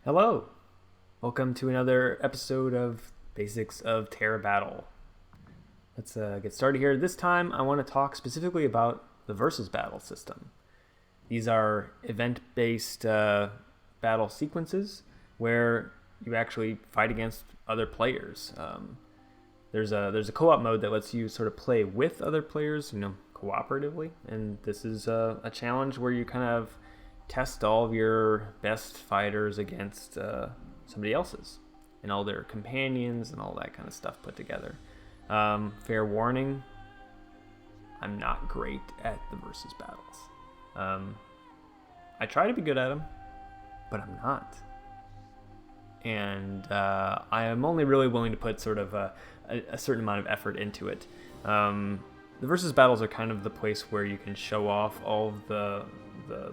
Hello! Welcome to another episode of Basics of Terra Battle. Let's get started here. This time I want to talk specifically about the versus battle system. These are event-based battle sequences where you actually fight against other players. There's a co-op mode that lets you sort of play with other players, cooperatively. And this is a challenge where you kind of test all of your best fighters against somebody else's and all their companions and all that kind of stuff put together. Fair warning, I'm not great at the versus battles. I try to be good at them, but I'm not. And I am only really willing to put sort of a certain amount of effort into it. The versus battles are kind of the place where you can show off all of the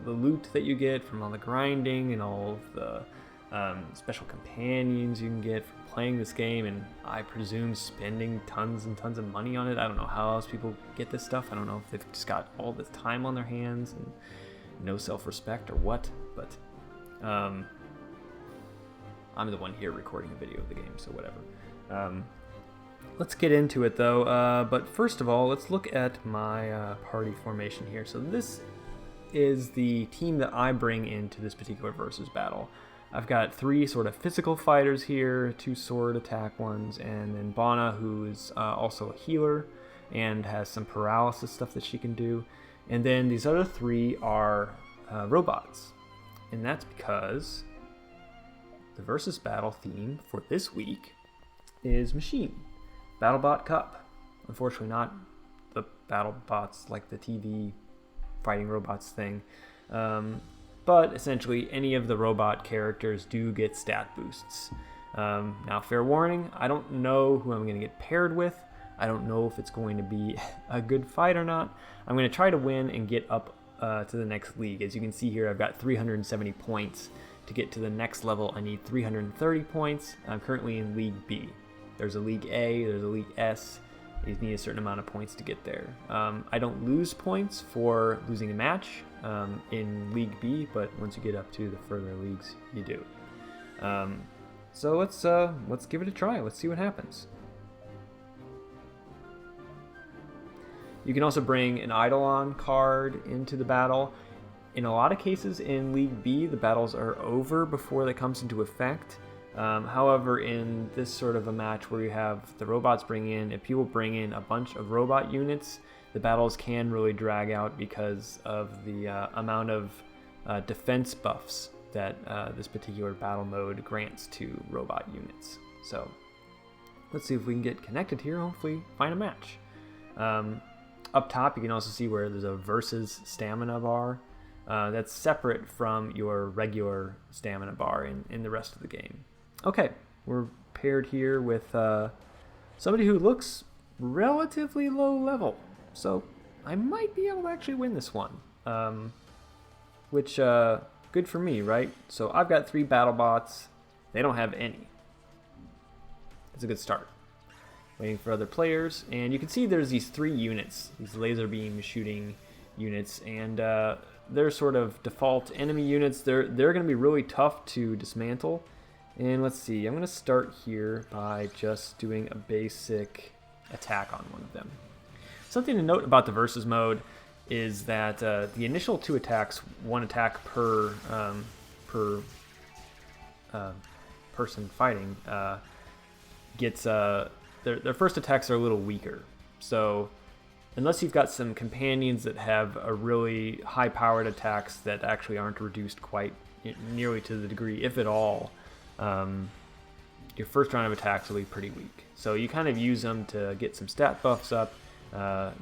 loot that you get from all the grinding and all of the special companions you can get from playing this game, and I presume spending tons and tons of money on it. I don't know how else people get this stuff. I don't know if they've just got all this time on their hands and no self-respect or what, but I'm the one here recording a video of the game, so whatever. Let's get into it though, but first of all, let's look at my party formation here. So this is the team that I bring into this particular versus battle. I've got 3 sort of physical fighters here, 2 sword attack ones, and then Bana, who is also a healer and has some paralysis stuff that she can do. And then these other 3 are robots. And that's because the versus battle theme for this week is Machine. BattleBot Cup. Unfortunately not the BattleBots like the TV fighting robots thing. But essentially any of the robot characters do get stat boosts. Now, fair warning, I don't know who I'm going to get paired with. I don't know if it's going to be a good fight or not. I'm going to try to win and get up to the next league. As you can see here, I've got 370 points. To get to the next level, I need 330 points. I'm currently in League B. There's a League A, there's a League S. You need a certain amount of points to get there. I don't lose points for losing a match in League B, but once you get up to the further leagues, you do. So let's give it a try. Let's see what happens. You can also bring an Eidolon card into the battle. In a lot of cases in League B, the battles are over before that comes into effect. However, in this sort of a match where you have the robots if people bring in a bunch of robot units, the battles can really drag out because of the amount of defense buffs that this particular battle mode grants to robot units. So let's see if we can get connected here, hopefully find a match. Up top, you can also see where there's a versus stamina bar. That's separate from your regular stamina bar in the rest of the game. Okay, we're paired here with somebody who looks relatively low level, so I might be able to actually win this one, which good for me, right? So I've got 3 battle bots. They don't have any. That's a good start. Waiting for other players, and you can see there's these 3 units, these laser beam shooting units, and they're sort of default enemy units. They're going to be really tough to dismantle. And let's see, I'm going to start here by just doing a basic attack on one of them. Something to note about the versus mode is that the initial 2 attacks, 1 attack per person fighting, gets their first attacks are a little weaker. So unless you've got some companions that have a really high-powered attacks that actually aren't reduced quite nearly to the degree, if at all, your first round of attacks will be pretty weak. So you kind of use them to get some stat buffs up,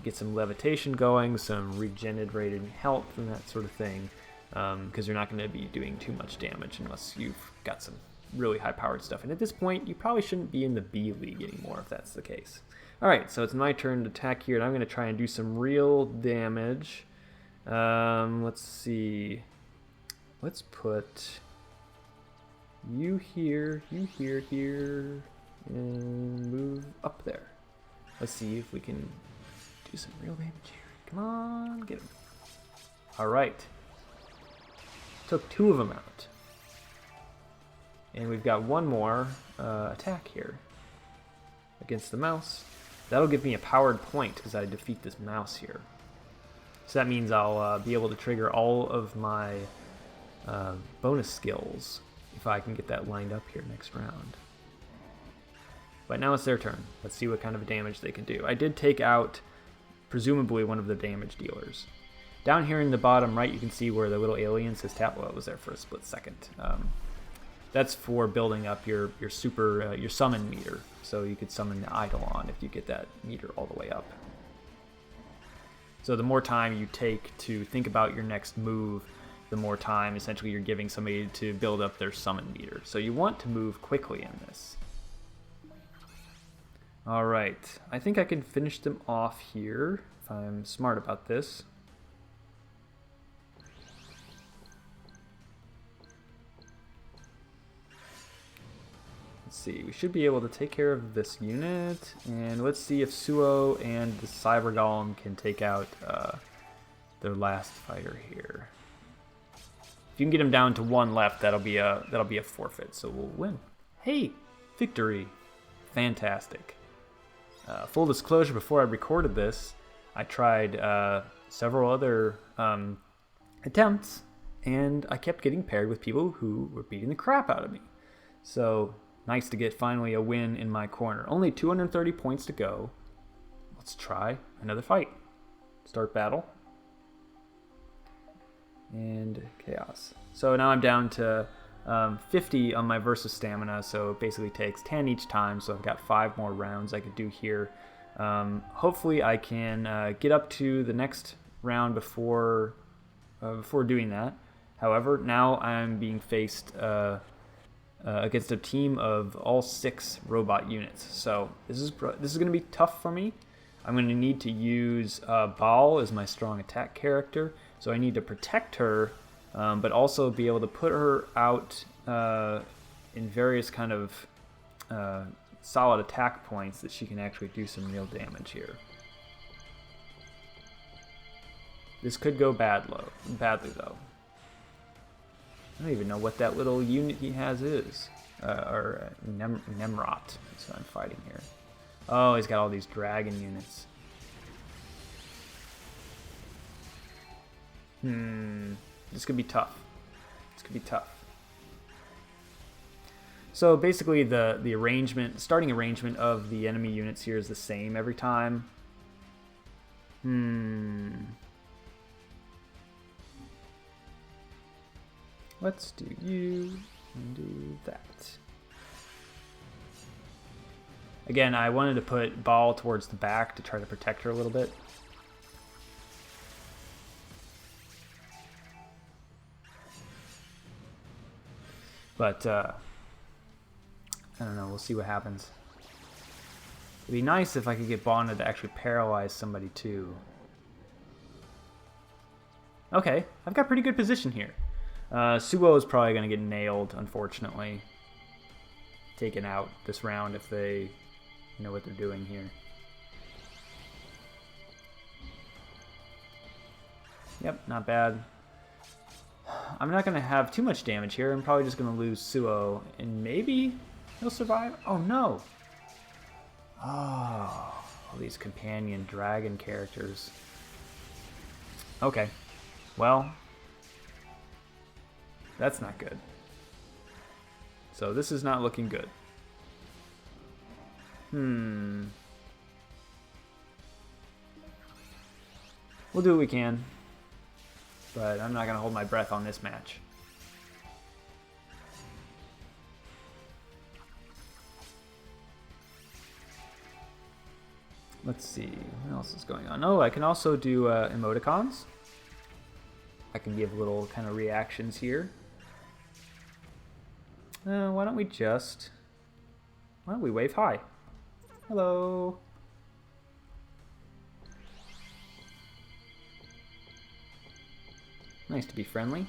get some levitation going, some regenerated health and that sort of thing, because you're not going to be doing too much damage unless you've got some really high-powered stuff. And at this point, you probably shouldn't be in the B League anymore if that's the case. Alright, so it's my turn to attack here, and I'm going to try and do some real damage. Let's see. Let's put you here, and move up there. Let's see if we can do some real damage here. Come on, get him. Alright. Took 2 of them out. And we've got one more attack here against the mouse. That'll give me a powered point because I defeat this mouse here. So that means I'll be able to trigger all of my bonus skills if I can get that lined up here next round. But now it's their turn. Let's see what kind of damage they can do. I did take out, presumably, one of the damage dealers. Down here in the bottom right, you can see where the little alien says tap. Well, it was there for a split second. That's for building up your summon meter. So you could summon the Eidolon if you get that meter all the way up. So the more time you take to think about your next move, the more time essentially you're giving somebody to build up their summon meter. So you want to move quickly in this. Alright, I think I can finish them off here if I'm smart about this. Let's see, we should be able to take care of this unit, and let's see if Suo and the Cyber Golem can take out their last fighter here. If you can get him down to one left, that'll be a forfeit, so we'll win. Hey, victory! Fantastic. Full disclosure, before I recorded this, I tried several other attempts, and I kept getting paired with people who were beating the crap out of me. So, nice to get finally a win in my corner. Only 230 points to go. Let's try another fight. Start battle. And chaos. So now I'm down to 50 on my versus stamina, so it basically takes 10 each time, so I've got 5 more rounds I could do here. Hopefully I can get up to the next round before doing that. However, now I'm being faced against a team of all 6 robot units, so this is going to be tough for me. I'm going to need to use Baal as my strong attack character, so I need to protect her, but also be able to put her out in various kind of solid attack points that she can actually do some real damage here. This could go badly though. I don't even know what that little unit he has is. Or Nemrot. That's what I'm fighting here. Oh, he's got all these dragon units. This could be tough. This could be tough. So basically the starting arrangement of the enemy units here is the same every time. Let's do you and do that. Again, I wanted to put Baal towards the back to try to protect her a little bit. But, I don't know, we'll see what happens. It'd be nice if I could get Bonna to actually paralyze somebody too. Okay, I've got pretty good position here. Suo is probably going to get nailed, unfortunately. Taken out this round if they know what they're doing here. Yep, not bad. I'm not going to have too much damage here. I'm probably just going to lose Suo, and maybe he'll survive. Oh, no. Oh, all these companion dragon characters. Okay, well, that's not good. So this is not looking good. We'll do what we can, but I'm not going to hold my breath on this match. Let's see, what else is going on? Oh, I can also do emoticons. I can give little kind of reactions here. Why don't we wave hi? Hello. Nice to be friendly.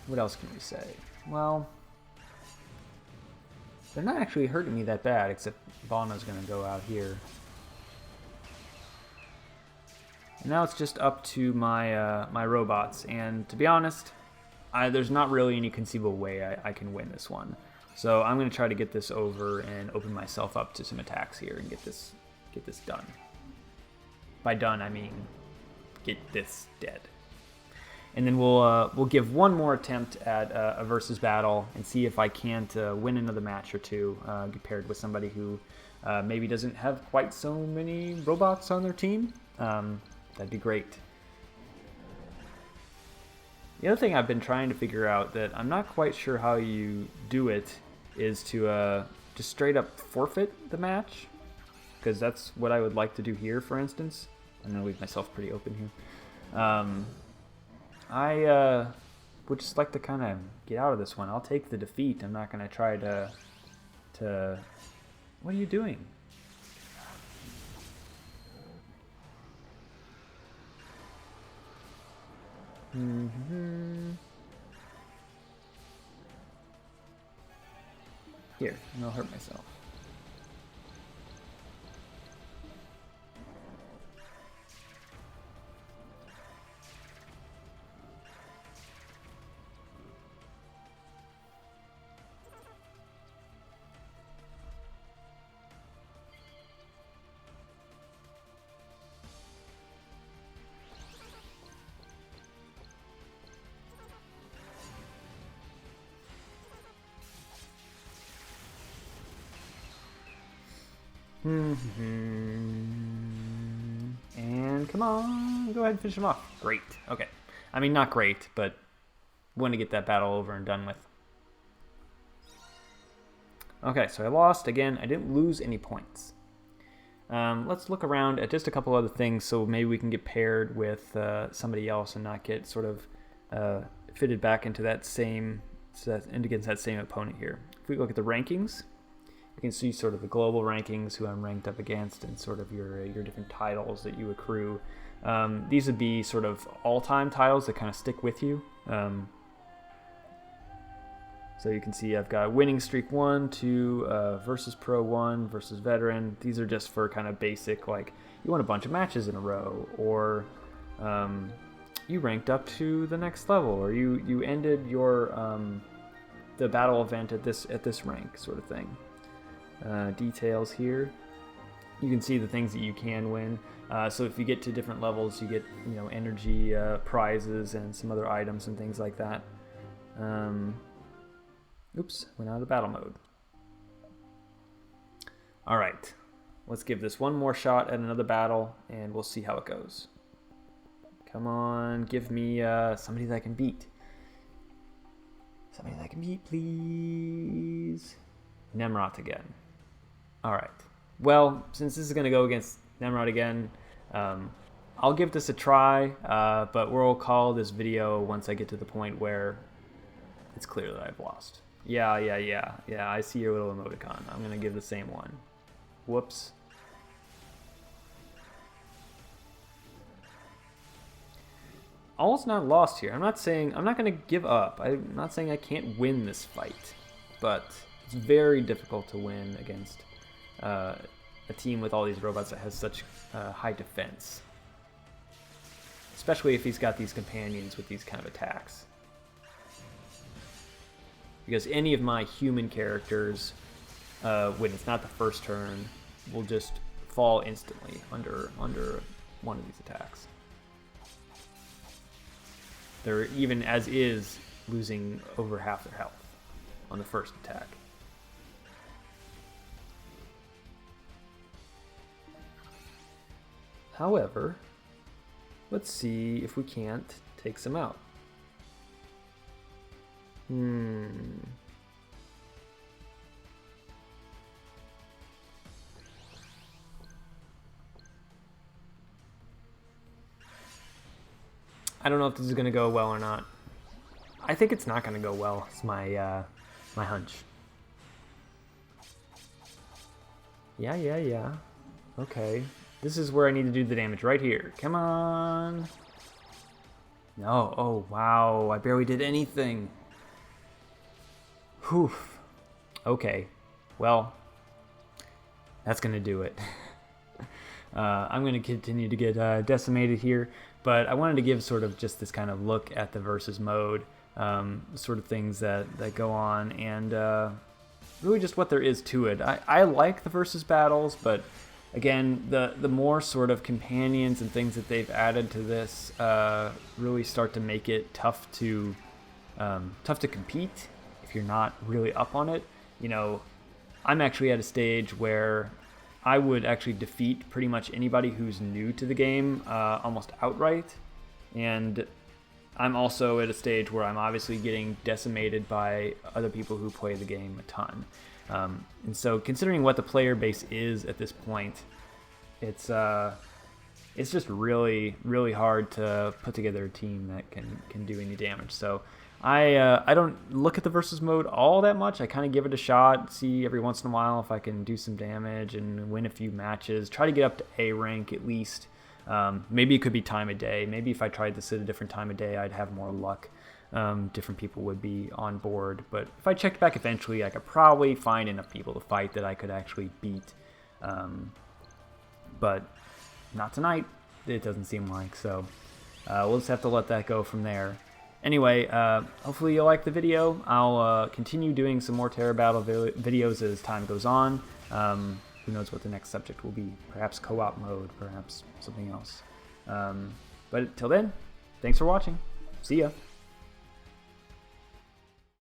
What else can we say? Well, they're not actually hurting me that bad, except Bonna's gonna go out here. And now it's just up to my my robots, and to be honest, there's not really any conceivable way I can win this one. So I'm going to try to get this over and open myself up to some attacks here and get this done. By done, I mean get this dead. And then we'll give one more attempt at a versus battle and see if I can't win another match or two, paired with somebody who maybe doesn't have quite so many robots on their team. That'd be great. The other thing I've been trying to figure out that I'm not quite sure how you do it is to just straight up forfeit the match, because that's what I would like to do here, for instance. I'm going to leave myself pretty open here. I would just like to kind of get out of this one. I'll take the defeat. I'm not going to try to... What are you doing? Here, and I'll hurt myself. And come on, go ahead and finish him off. Great. Okay. I mean, not great, but want to get that battle over and done with. Okay, so I lost again. I didn't lose any points. Let's look around at just a couple other things, so maybe we can get paired with somebody else and not get sort of fitted back into that same, against that same opponent here. If we look at the rankings, you can see sort of the global rankings, who I'm ranked up against, and sort of your different titles that you accrue. These would be sort of all-time titles that kind of stick with you. So you can see I've got winning streak 1, 2, versus pro 1, versus veteran. These are just for kind of basic, like you won a bunch of matches in a row, or you ranked up to the next level, or you ended your the battle event at this rank, sort of thing. Details here. You can see the things that you can win. So if you get to different levels, you get energy prizes and some other items and things like that. Oops, went out of battle mode. All right, let's give this one more shot at another battle, and we'll see how it goes. Come on, give me somebody that I can beat. Somebody that I can beat, please. Nemrot again. All right. Well, since this is going to go against Nemrod again, I'll give this a try, but we'll call this video once I get to the point where it's clear that I've lost. Yeah, I see your little emoticon. I'm going to give the same one. Whoops. All's not lost here. I'm not going to give up. I'm not saying I can't win this fight, but it's very difficult to win against a team with all these robots that has such high defense. Especially if he's got these companions with these kind of attacks. Because any of my human characters, when it's not the first turn, will just fall instantly under one of these attacks. They're even as is losing over half their health on the first attack. However, let's see if we can't take some out. I don't know if this is going to go well or not. I think it's not going to go well. It's my my hunch. Yeah. Okay. This is where I need to do the damage, right here. Come on. No. Oh, wow. I barely did anything. Whew. Okay. Well, that's going to do it. I'm going to continue to get decimated here, but I wanted to give sort of just this kind of look at the versus mode, sort of things that go on, and really just what there is to it. I like the versus battles, but again, the more sort of companions and things that they've added to this really start to make it tough to compete if you're not really up on it. You know, I'm actually at a stage where I would actually defeat pretty much anybody who's new to the game almost outright, and I'm also at a stage where I'm obviously getting decimated by other people who play the game a ton. And so considering what the player base is at this point, it's just really, really hard to put together a team that can do any damage. So I don't look at the versus mode all that much. I kind of give it a shot, see every once in a while if I can do some damage and win a few matches. Try to get up to A rank at least. Maybe it could be time of day. Maybe if I tried this at a different time of day, I'd have more luck. Different people would be on board. But if I checked back eventually, I could probably find enough people to fight that I could actually beat. But not tonight, it doesn't seem like. So we'll just have to let that go from there. Anyway, hopefully you'll like the video. I'll continue doing some more Terra Battle videos as time goes on. Who knows what the next subject will be. Perhaps co-op mode, perhaps something else. But till then, thanks for watching. See ya.